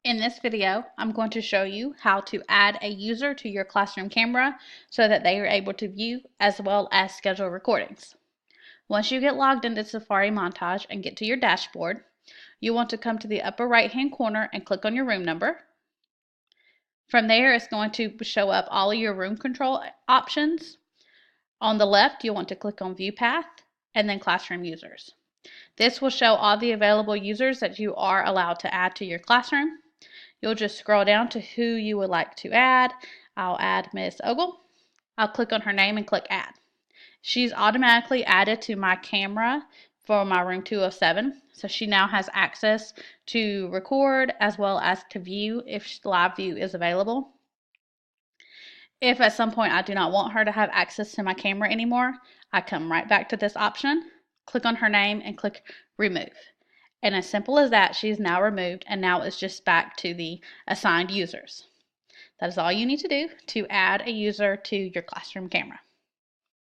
In this video, I'm going to show you how to add a user to your classroom camera so that they are able to view as well as schedule recordings. Once you get logged into Safari Montage and get to your dashboard, you want to come to the upper right hand corner and click on your room number. From there, it's going to show up all of your room control options. On the left, you'll want to click on View Path and then Classroom Users. This will show all the available users that you are allowed to add to your classroom. You'll just scroll down to who you would like to add. I'll add Miss Ogle. I'll click on her name and click Add. She's automatically added to my camera for my room 207, so she now has access to record as well as to view if live view is available. If at some point I do not want her to have access to my camera anymore, I come right back to this option, click on her name, and click Remove. And as simple as that, she's now removed, and now it's just back to the assigned users. That is all you need to do to add a user to your classroom camera.